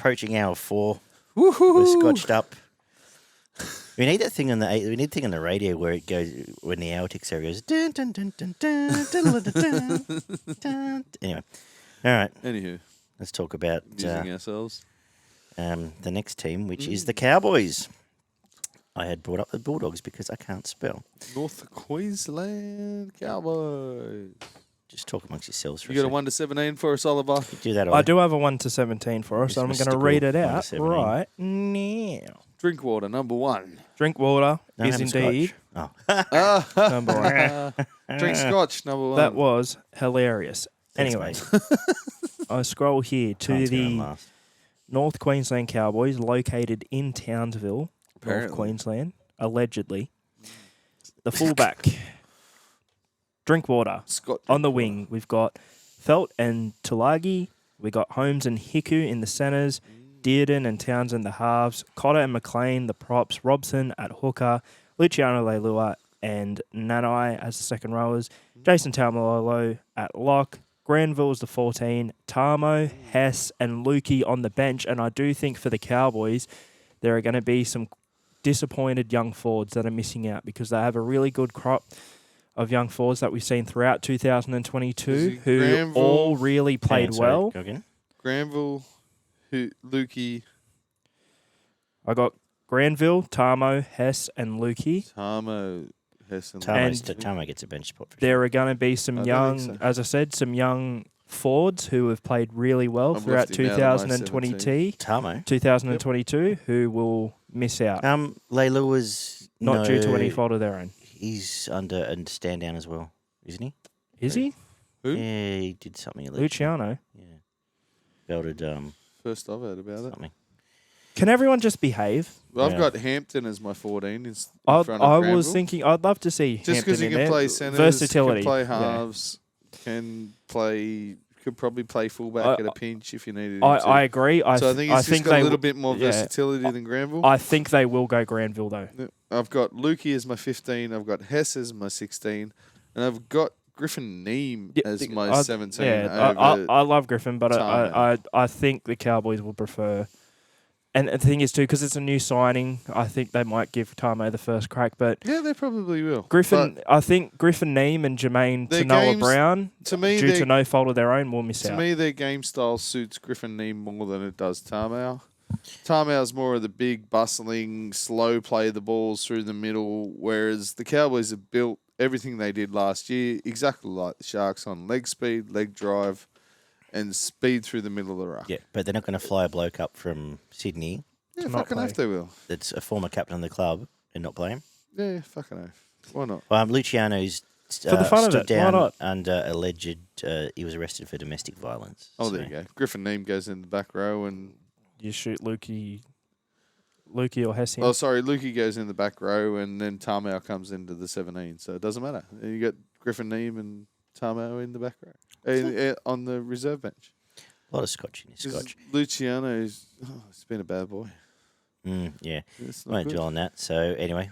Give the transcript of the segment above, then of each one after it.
approaching hour 4. Woohoo! We're scotched up. We need that thing on the radio where it goes when the hour ticks over. It goes dun dun dun dun dun dun dun dun dun. Anyway, all right. Anywho, Let's talk about amusing ourselves. the next team, which is the Cowboys. I had brought up the Bulldogs because I can't spell. North Queensland Cowboys. Just talk amongst yourselves for You got a second. 1 to 17 for us, Oliver? Do that. I do have a 1 to 17 for us. Yes, I'm going to mystical read it 1 to out 17. right now. Drinkwater, number 1. Drinkwater No, is having indeed scotch. Oh. number 1. Drink scotch, number 1. That was hilarious. Thanks, Anyway, mate. I scroll here to Can't the laugh. North Queensland Cowboys, located in Townsville, Apparently. North Queensland, allegedly. The fullback, Drinkwater. Scott On the Drinkwater. wing, we've got Felt and Tulagi. We got Holmes and Hiku in the centres. Dearden and Townsend the halves. Cotter and McLean the props. Robson at hooker. Luciano Leilua and Nanai as the second rowers. Jason Taumalolo at lock. Granville's the 14. Tamo, Hess and Lukey on the bench. And I do think for the Cowboys, there are going to be some disappointed young forwards that are missing out because they have a really good crop of young forwards that we've seen throughout 2022 who Granville? all really played Yeah, sorry, well. go again. Granville, Lukey, I got Granville, Tamo, Hess and Lukey. Tamo, Hess, and Tamo gets a bench spot. For sure. There are going to be some I don't young, think so. as I said, some young forwards who have played really well I've throughout left him out of my 2022 who will miss out. Layla was Not due to any fault of their own. He's under a stand down as well, isn't he? Is he? Who? Yeah, he did something. allegedly. Luciano. Yeah, belted First I've heard about it. something. Can everyone just behave? Well, I've Yeah. got Hampton as my 14 in I front of was Granville. thinking I'd love to see Just Hampton because he in can there. play centres, Versatility. can play Yeah. halves, could probably play fullback at a pinch if you needed him I agree. So I think he's just got they a little bit more yeah. versatility than Granville. I think they will go Granville though. I've got Lukey as my 15. I've got Hess as my 16. And I've got Griffin Neem as my 17. Yeah, over I love Griffin, but Tamo. I think the Cowboys will prefer. And the thing is too, because it's a new signing, I think they might give Tamo the first crack. But Yeah, they probably will. Griffin, But I think Griffin Neem and Jermaine Their Tanoa games- Brown, to me, due to no fault of their own, will miss to out. me, their game style suits Griffin Neem more than it does Tarmow. Tarmow's more of the big, bustling, slow play the balls through the middle, whereas the Cowboys have built everything they did last year exactly like the Sharks on leg speed, leg drive, and speed through the middle of the ruck. Yeah, but they're not going to fly a bloke up from Sydney Yeah, to not fucking play. oath they will. that's a former captain of the club and not play him. Yeah, fucking oath. Why not? Luciano's For the fun of stood it, why down not? under alleged. He was arrested for domestic violence. Oh, so- there you go. Griffin Neem goes in the back row and... You shoot Lukey or Hesse. Oh, sorry, Lukey goes in the back row and then Tarmow comes into the 17, so it doesn't matter. You got Griffin Neem and Tarmow in the back row, on the reserve bench. A lot of scotch in his 'Cause scotch. Luciano's, he's been a bad boy. Yeah, It's I not won't good. dwell on that. So anyway,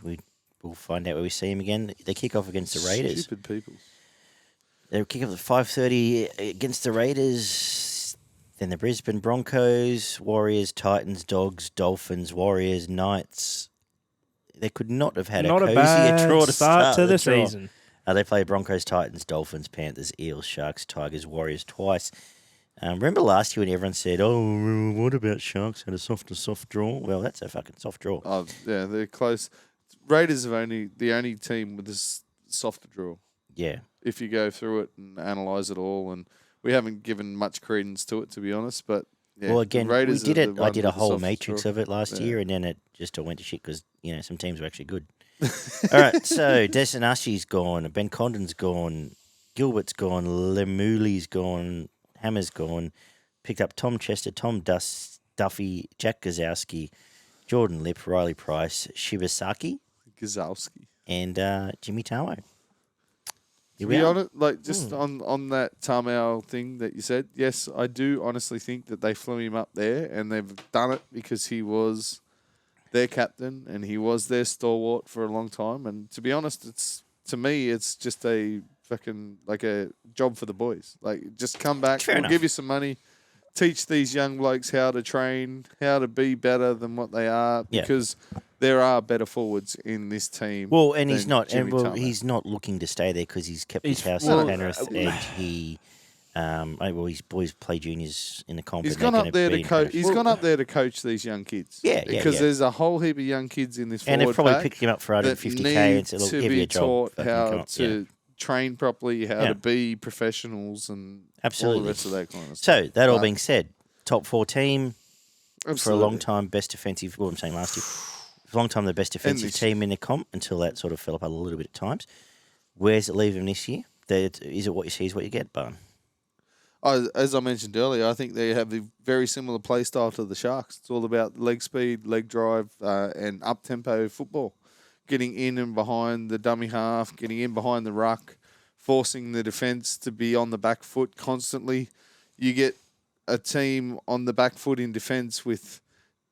we'll find out where we see him again. They kick off against the Raiders. Stupid people. They kick off at 5:30 against the Raiders. Then the Brisbane Broncos, Warriors, Titans, Dogs, Dolphins, Warriors, Knights. They could not have had Not a a cozier bad draw to start to the draw. season. They play Broncos, Titans, Dolphins, Panthers, Eels, Sharks, Tigers, Warriors twice. Remember last year when everyone said, "Oh, what about Sharks had a soft draw?" Well, that's a fucking soft draw. Oh, yeah, they're close. Raiders are the only team with this softer draw. Yeah, If you go through it and analyse it all, and we haven't given much credence to it, to be honest. But yeah, well, the again, we Raiders did are it. the I one did a with the whole softest matrix draw. of it last Yeah. year, and then it just all went to shit because some teams were actually good. All right, so Desanashi's gone, Ben Condon's gone, Gilbert's gone, Lemuli's gone, Hammer's gone. Picked up Tom Chester, Tom Duffy, Jack Gazowski, Jordan Lip, Riley Price, Shibasaki, Gazowski. and Jimmy Tamo. To be honest, like just on that Tarmow thing that you said, yes, I do honestly think that they flew him up there, and they've done it because he was their captain and he was their stalwart for a long time. And to be honest, to me, it's just a fucking like a job for the boys. Like, just come back, Fair we'll enough. give you some money, teach these young blokes how to train, how to be better than what they are, Yeah. because there are better forwards in this team. Well, and he's than not. Jimmy And well, Tarmac. he's not looking to stay there because he's kept his He's- house well, at Penrith, and he. His boys play juniors in the comp. He's and gone they're up gonna there be to in coach. Penrith. He's gone up there to coach these young kids. Yeah, because yeah. there's a whole heap of young kids in this And forward they've probably pack picked him up for that 150k need and said, "Look, to give you be a job." taught Fucking how come on. to Yeah. train properly, how Yeah. to be professionals, and all Absolutely. the rest of that kind of stuff. So that all But- being said, top 4 team for a Absolutely. long time, best defensive. Well, I'm saying last year, for a long time the best defensive this- team in the comp until that sort of fell apart a little bit at times. Where's it leave them this year? Is it what you see is what you get, Barn? As I mentioned earlier, I think they have a very similar play style to the Sharks. It's all about leg speed, leg drive, and up-tempo football. Getting in and behind the dummy half, getting in behind the ruck, forcing the defence to be on the back foot constantly. You get a team on the back foot in defence with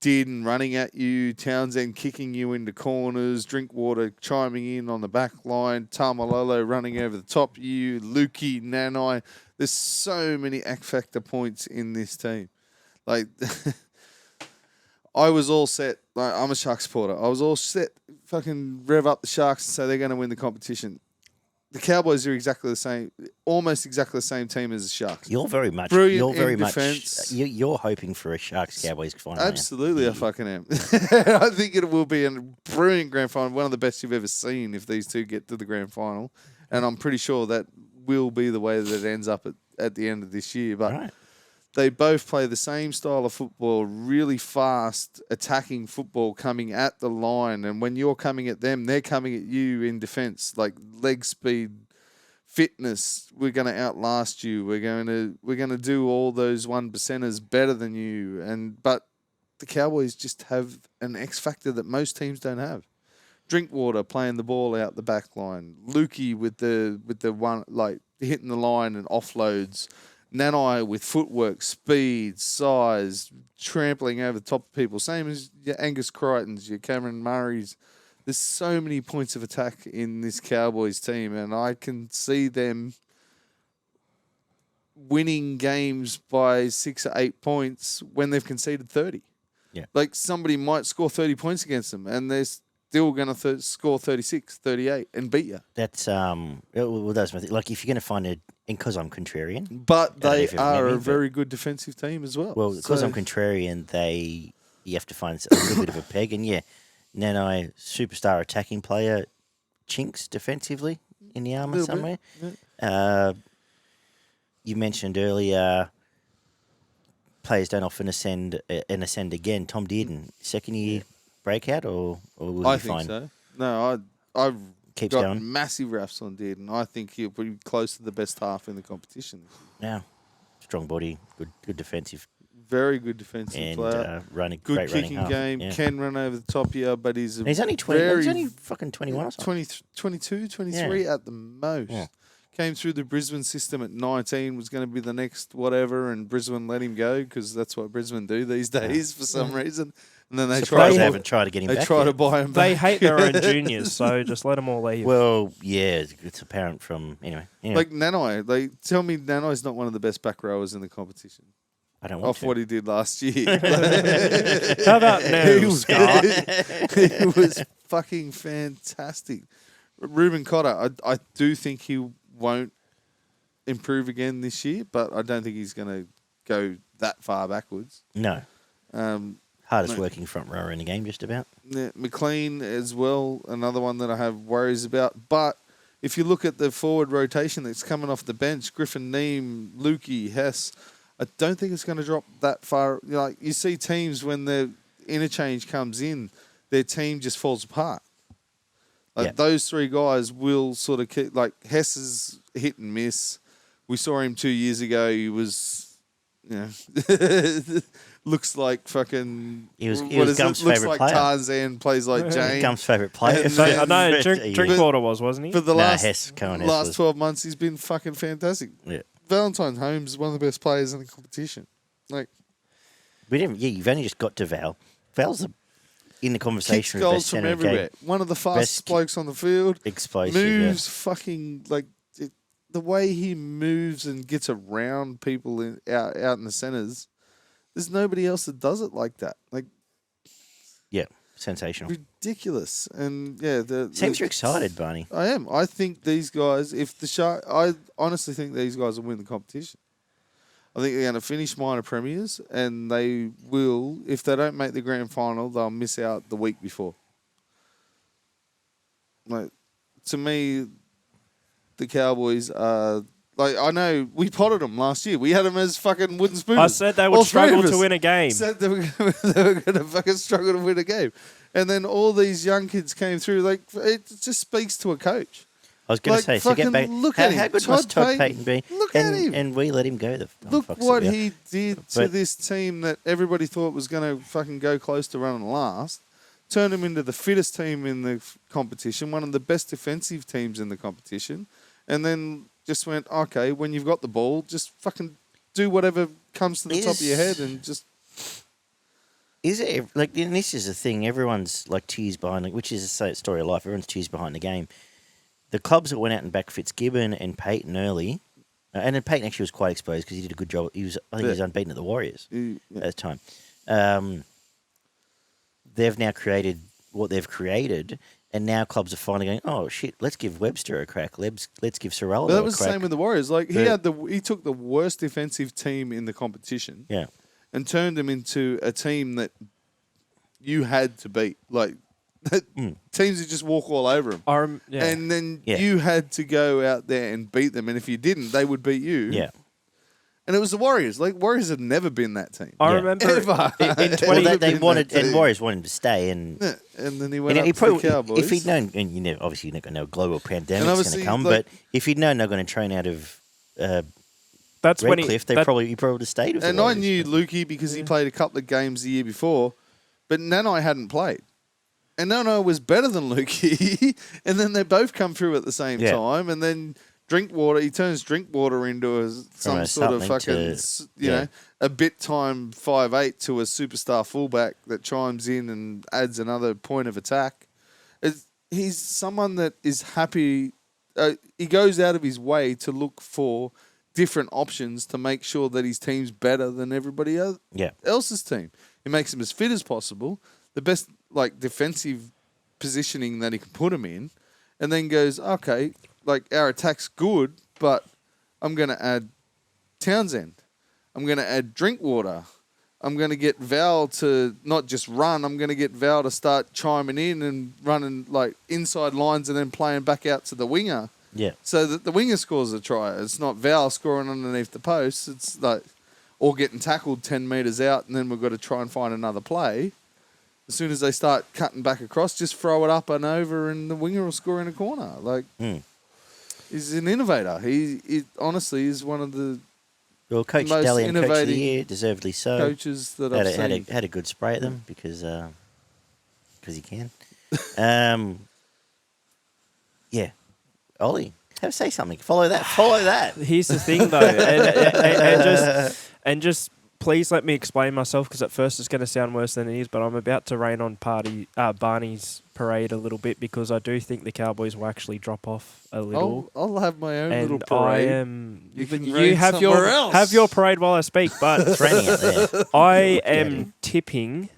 Dearden running at you, Townsend kicking you into corners, Drinkwater chiming in on the back line, Tamalolo running over the top of you, Lukey, Nanai. There's so many X factor points in this team. Like, I was all set. Like, I'm a Sharks supporter. I was all set. Fucking rev up the Sharks and say they're going to win the competition. The Cowboys are exactly the same, almost exactly the same team as the Sharks. You're very much. Brilliant You're very in much. defence. You're hoping for a Sharks Cowboys final. man. Absolutely, I fucking am. I think it will be a brilliant grand final, one of the best you've ever seen if these two get to the grand final. And I'm pretty sure that will be the way that it ends up at the end of this year. But Right. they both play the same style of football, really fast, attacking football coming at the line. And when you're coming at them, they're coming at you in defence, like leg speed, fitness. We're going to outlast you. We're going to do all those 1%ers better than you. But the Cowboys just have an X factor that most teams don't have. Drinkwater playing the ball out the back line. Lukey with the one, like hitting the line and offloads. Nanai with footwork, speed, size, trampling over the top of people. Same as your Angus Crichtons, your Cameron Murrays. There's so many points of attack in this Cowboys team, and I can see them winning games by 6 or 8 points when they've conceded 30. Yeah. Like, somebody might score 30 points against them, and they're still going to score 36, 38 and beat you. That's well, that's my thing. Like if you're going to find it, because I'm contrarian. But I don't know they if you've are met me, a but- very good defensive team as well. Well, because So- I'm contrarian, you have to find a little bit of a peg, and yeah, Nanai, superstar attacking player, chinks defensively in the armour Little bit, somewhere. You mentioned earlier, players don't often ascend again. Tom Dearden, second year breakout, or will I he think fine? so. No, I've Keeps got going. massive raps on Dearden. I think he'll be close to the best half in the competition. Yeah, strong body, good defensive, Very good defensive and player. great Good running kicking half. game. Yeah. Can run over the top of you, but he's a And he's only 20. very He's only fucking 21 or something. 20, 22, 23 at the most. Yeah. Came through the Brisbane system at 19, was going to be the next whatever, and Brisbane let him go because that's what Brisbane do these days for some reason. And then they Surprised try they haven't tried to get him they back. try yet. to buy him They back. hate their own juniors, so just let them all leave. Well, yeah, it's apparent from anyway. Like Nanai, they tell me Nanai's not one of the best back rowers in the competition. I don't want Off to. what he did last year. How about he, now, was, Scott? he was fucking fantastic. Ruben Cotter, I do think he won't improve again this year, but I don't think he's going to go that far backwards. No, hardest No. working front rower in the game, just about. Yeah, McLean as well, another one that I have worries about. But if you look at the forward rotation that's coming off the bench, Griffin Neem, Lukey, Hess, I don't think it's going to drop that far. Like you see teams when the interchange comes in, their team just falls apart. Like Yeah. those three guys will sort of keep, like Hess is hit and miss. We saw him 2 years ago. He was, looks like fucking. He was what Gump's is it? Looks favourite like player. Tarzan, plays like Jane. Gump's favourite player. And So, I know for years. Drinkwater wasn't he? For the Nah, last Hess, Cohen Hess last was- 12 months, he's been fucking fantastic. Yeah. Valentine Holmes is one of the best players in the competition. Like, You've only just got to Val. Val's in the kicks conversation of best goals from centre of the everywhere. game. One of the fastest Best blokes on the field. Explosive. Moves fucking like the way he moves and gets around people out in the centres, there's nobody else that does it like that. Like, Yeah, sensational. ridiculous. And Seems you're excited, Barney. I am. I think these guys, I honestly think these guys will win the competition. I think they're going to finish minor premiers, and they will, if they don't make the grand final, they'll miss out the week before. Like, to me, the Cowboys are... Like, I know we potted them last year. We had them as fucking wooden spoons. I said they would struggle to win a game. Said they were going to fucking struggle to win a game. And then all these young kids came through. Like, it just speaks to a coach. I was going to say, so get back. Look How at him. good must Todd Payton be? Look at him. And we let him go. Look what he did to this team that everybody thought was going to fucking go close to running last. Turned him into the fittest team in the competition, one of the best defensive teams in the competition. And then just went, okay, when you've got the ball, just fucking do whatever comes to the top of your head and just... Is it, like, and this is the thing, everyone's, like, cheers behind, like, which is a story of life, everyone's cheers behind the game. The clubs that went out and backed Fitzgibbon and Payton early, and then Payton actually was quite exposed because he did a good job. I think he was unbeaten at the Warriors at the time. They've now created what they've created, and now clubs are finally going, oh, shit, let's give Webster a crack. Let's give Serraldo a crack. That was the same with the Warriors. Like, he took the worst defensive team in the competition and turned them into a team that you had to beat. Like, teams that just walk all over them. And then you had to go out there and beat them. And if you didn't, they would beat you. Yeah. And it was the Warriors. Like, Warriors have never been that team. I remember Ever. in 20... they wanted, and Warriors wanted him to stay. And then he went up to the Cowboys. If he'd known, and you know, obviously you're not going to know a global pandemic's going to come, but if he'd known they're going to train out of that's when Redcliffe, he probably would have stayed with the Warriors. I knew Lukey because he played a couple of games the year before, but Nanai hadn't played. And Nanai was better than Lukey, and then they both come through at the same time, and then Drinkwater, he turns Drinkwater into some sort of fucking, a bit time 5'8" to a superstar fullback that chimes in and adds another point of attack. He's someone that is happy. He goes out of his way to look for different options to make sure that his team's better than everybody else's team. He makes them as fit as possible, the best like defensive positioning that he can put them in, and then goes, okay, like our attack's good, but I'm going to add Townsend. I'm going to add Drinkwater. I'm going to get Val to not just run. I'm going to get Val to start chiming in and running like inside lines and then playing back out to the winger. Yeah. So that the winger scores a try. It's not Val scoring underneath the post. It's like, or getting tackled 10 metres out and then we've got to try and find another play. As soon as they start cutting back across, just throw it up and over and the winger will score in a corner. Like, he's an innovator. He honestly is one of the Coach most Dalian, Coach of the innovating Year, deservedly so. coaches that I've seen. Had a good spray at them because he can. Ollie, say something. Follow that. Here's the thing, though, and just please let me explain myself because at first it's going to sound worse than it is, but I'm about to rain on Barney's parade a little bit because I do think the Cowboys will actually drop off a little. I'll have my own little and parade. I am. You have your parade while I speak, but It's raining out there. I am tipping,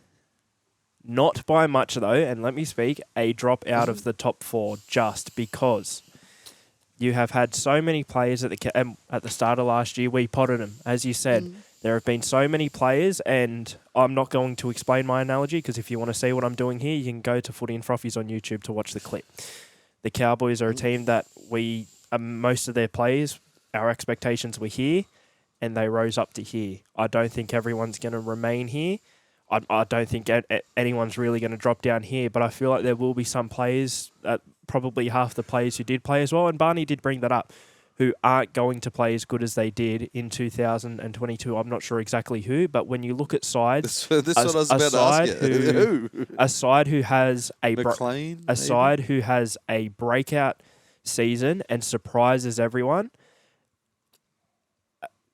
not by much though, and let me speak, a drop out of the top 4 just because you have had so many players at the start of last year. We potted them, as you said. There have been so many players, and I'm not going to explain my analogy because if you want to see what I'm doing here, you can go to Footy and Frothies on YouTube to watch the clip. The Cowboys are a team that most of their players, our expectations were here, and they rose up to here. I don't think everyone's going to remain here. I don't think anyone's really going to drop down here, but I feel like there will be some players, probably half the players who did play as well, and Barney did bring that up, who aren't going to play as good as they did in 2022. I'm not sure exactly who, but when you look at sides, This is what I was about to ask you. a side who has McLean, a side who has a breakout season and surprises everyone.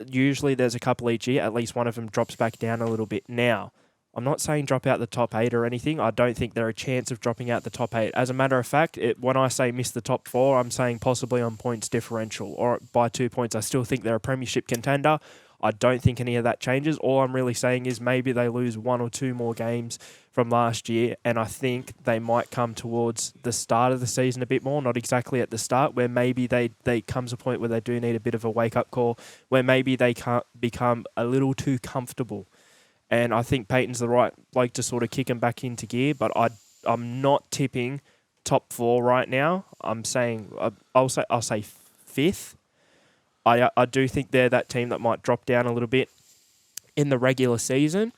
Usually there's a couple each year. At least one of them drops back down a little bit. Now, I'm not saying drop out the top 8 or anything. I don't think they're a chance of dropping out the top 8. As a matter of fact, when I say miss the top 4, I'm saying possibly on points differential or by 2 points. I still think they're a premiership contender. I don't think any of that changes. All I'm really saying is maybe they lose 1 or 2 more games from last year, and I think they might come towards the start of the season a bit more, not exactly at the start, where maybe they comes a point where they do need a bit of a wake-up call, where maybe they can't become a little too comfortable. And I think Peyton's the right bloke to sort of kick him back into gear, but I'm not tipping top 4 right now. I'm saying I'll say 5th. I do think they're that team that might drop down a little bit in the regular season,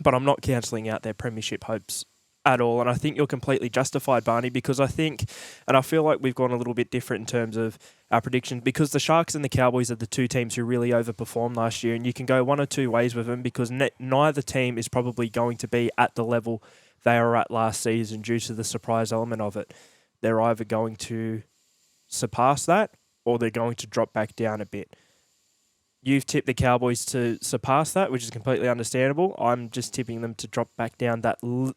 but I'm not cancelling out their premiership hopes at all. And I think you're completely justified, Barney, because I think, and I feel like we've gone a little bit different in terms of our predictions, because the Sharks and the Cowboys are the 2 teams who really overperformed last year, and you can go one or two ways with them because neither team is probably going to be at the level they were at last season due to the surprise element of it. They're either going to surpass that or they're going to drop back down a bit. You've tipped the Cowboys to surpass that, which is completely understandable. I'm just tipping them to drop back down that little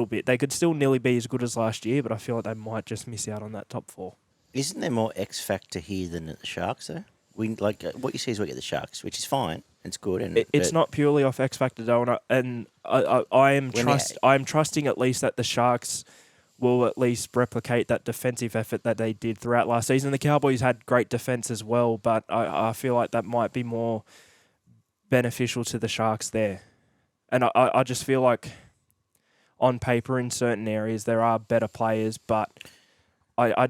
bit. They could still nearly be as good as last year, but I feel like they might just miss out on that top 4. Isn't there more X factor here than at the Sharks, though? We what you see is what you get the Sharks, which is fine. It's good, and it's not purely off X factor though, and I'm trusting at least that the Sharks will at least replicate that defensive effort that they did throughout last season. The Cowboys had great defense as well, but I feel like that might be more beneficial to the Sharks there. And I just feel like on paper in certain areas there are better players, but I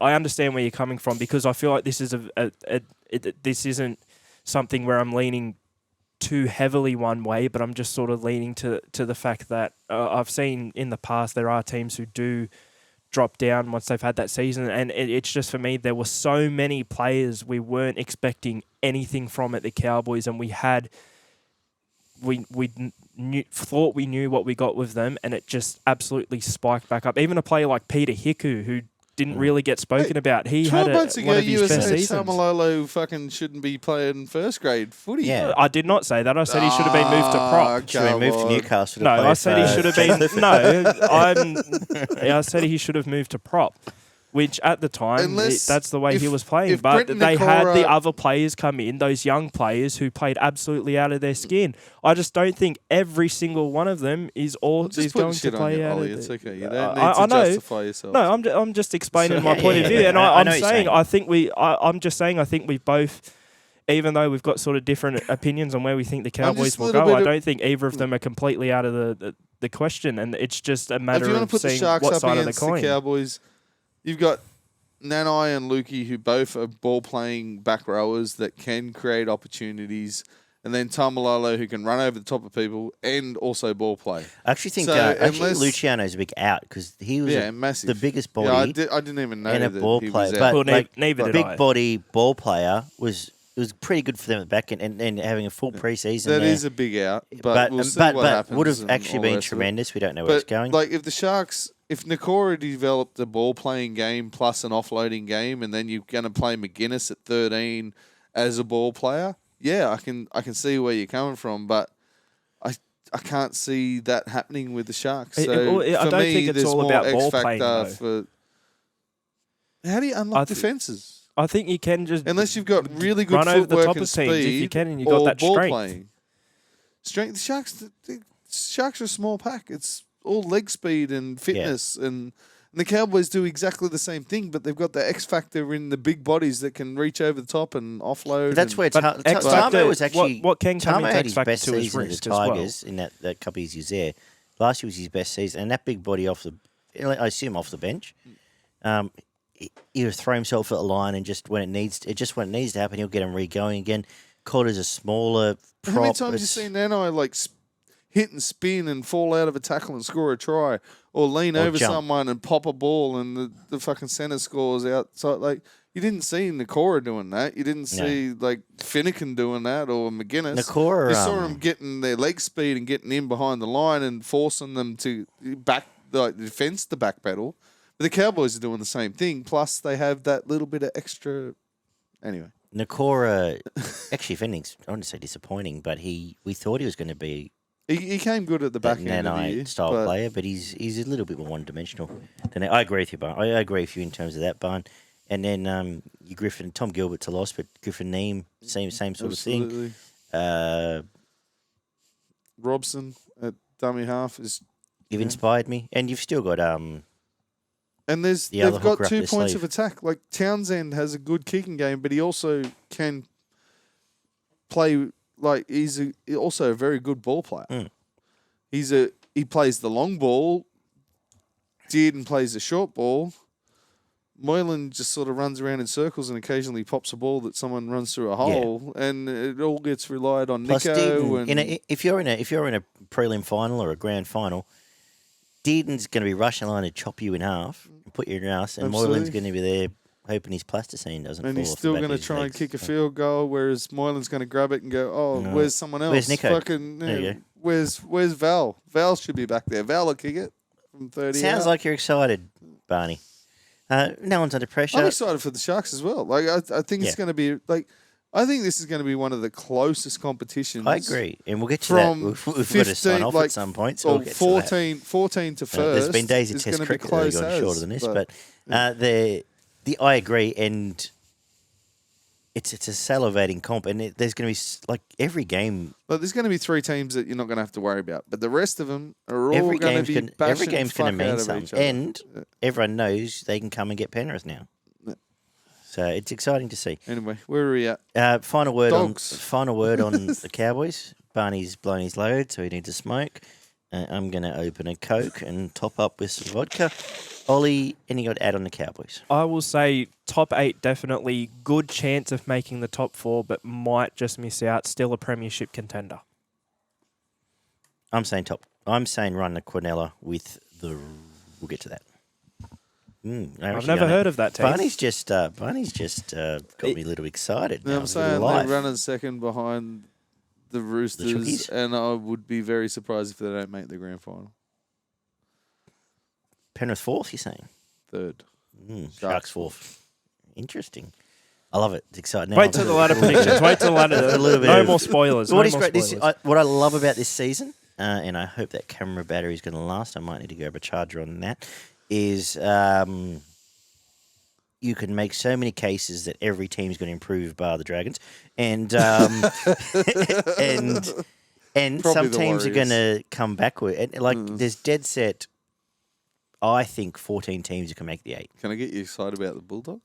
understand where you're coming from because I feel like this is this isn't something where I'm leaning too heavily one way, but I'm just sort of leaning to the fact that I've seen in the past there are teams who do drop down once they've had that season, and it's just for me there were so many players we weren't expecting anything from at the Cowboys, and thought we knew what we got with them, and it just absolutely spiked back up. Even a player like Peter Hiku, who didn't really get spoken about. He had one of his best seasons. Tamalolo fucking shouldn't be playing first grade footy. Yeah. I did not say that. I said he should have been moved to prop. Should have been moved to Newcastle. No, I said he should have been. I said he should have moved to prop. Which at the time, that's the way he was playing. But they had the other players come in, those young players who played absolutely out of their skin. I just don't think every single one of them is going to play out of it. It's okay. You don't need to justify yourself. No, I'm just explaining my point of view. And I'm saying, I think we both, even though we've got sort of different opinions on where we think the Cowboys will go, I don't think either of them are completely out of the question. And it's just a matter of seeing what side of the coin. The Cowboys, you've got Nanai and Lukey, who both are ball-playing back rowers that can create opportunities, and then Tamalolo, who can run over the top of people and also ball play. I actually think Luciano's a big out because he was massive. The biggest body. Yeah, I didn't even know and a that ball he player. was out. But neither big body ball player was pretty good for them at the back end, and having a full preseason. That is a big out, but we'll see what happens. Would have actually been tremendous. We don't know where it's going. Like if the Sharks. If Nakora developed a ball-playing game plus an offloading game, and then you're going to play McGuinness at 13 as a ball player, I can see where you're coming from, but I can't see that happening with the Sharks. So I don't think it's all about ball playing. How do you unlock defenses? I think you can just unless you've got really good run over the top and of speed, teams if you can, and you've got that strength. Playing. The Sharks are a small pack. It's all leg speed and fitness, and the Cowboys do exactly the same thing, but they've got the X factor in the big bodies that can reach over the top and offload. But that's where Tamo was actually what can come into X factor best to his wrist the Tigers in that couple of years there. Last year was his best season, and that big body I assume off the bench. He'll throw himself at the line, and just when it needs to happen, he'll get him re-going again. Cotter's a smaller prop. How many times have you seen Nano hit and spin and fall out of a tackle and score a try, or lean over someone and pop a ball and the fucking centre scores out? So you didn't see Nakora doing that. You didn't see Finnegan doing that or McGuinness. Nakora, you saw them getting their leg speed and getting in behind the line and forcing them to back the defence to backpedal. But the Cowboys are doing the same thing. Plus they have that little bit of extra. Anyway. Nakora, actually, if anything's, I wouldn't say disappointing, but we thought he was going to be He came good at the back end of the year. style player, but he's a little bit more one-dimensional. I agree with you, Barn. I agree with you in terms of that, Barn. And then you Griffin, Tom Gilbert's a loss, but Griffin Neem, same sort of thing. Robson at dummy half is. You've inspired me, and you've still got And they've got 2 points of attack. Like Townsend has a good kicking game, but he also can play. Like he's also a very good ball player. Mm. He plays the long ball. Dearden plays the short ball. Moylan just sort of runs around in circles and occasionally pops a ball that someone runs through a hole, and it all gets relied on Plus Nico. Dearden, if you're in a prelim final or a grand final, Dearden's going to be rushing line and chop you in half and put you in your ass, and Moylan's going to be there hoping his plasticine doesn't fall off. And he's still going to try and kick a field goal, whereas Moylan's going to grab it and go, "Oh, no. Where's someone else? Where's Nico? Where's Val? Val should be back there. Val will kick it from 30. Sounds like you're excited, Barney. No one's under pressure. I'm excited for the Sharks as well. Like I think it's going to be like. I think this is going to be one of the closest competitions. I agree, and we'll get to that. We've got to sign off at some point. So we'll get 14 to first. There's been days of Test cricket that have gone shorter than this, but I agree, and it's a salivating comp, and there's going to be like every game. But there's going to be 3 teams that you're not going to have to worry about, but the rest of them are all going to be every game's going to mean something, and everyone knows they can come and get Penrith now. So it's exciting to see. Anyway, where are we at? Final word Dogs. on the Cowboys. Barney's blown his load, so he needs a smoke. I'm going to open a Coke and top up with some vodka. Ollie, any got to add on the Cowboys? I will say top 8 definitely. Good chance of making the top 4, but might just miss out. Still a premiership contender. I'm saying run the Quinella with the. We'll get to that. I've never heard of that team. Barney's just got me a little excited. I'm saying they're running second behind the Roosters, and I would be very surprised if they don't make the grand final. Penrith 4th, you're saying? 3rd. Sharks 4th. Interesting. I love it. It's exciting. Wait till the ladder predictions. Wait till the ladder. A little bit. No more spoilers. What I love about this season, and I hope that camera battery is going to last. I might need to grab a charger on that. Is you can make so many cases that every team's going to improve bar the Dragons, and and some teams are going to come backward. And there's dead set. I think 14 teams who can make the 8. Can I get you excited about the Bulldogs?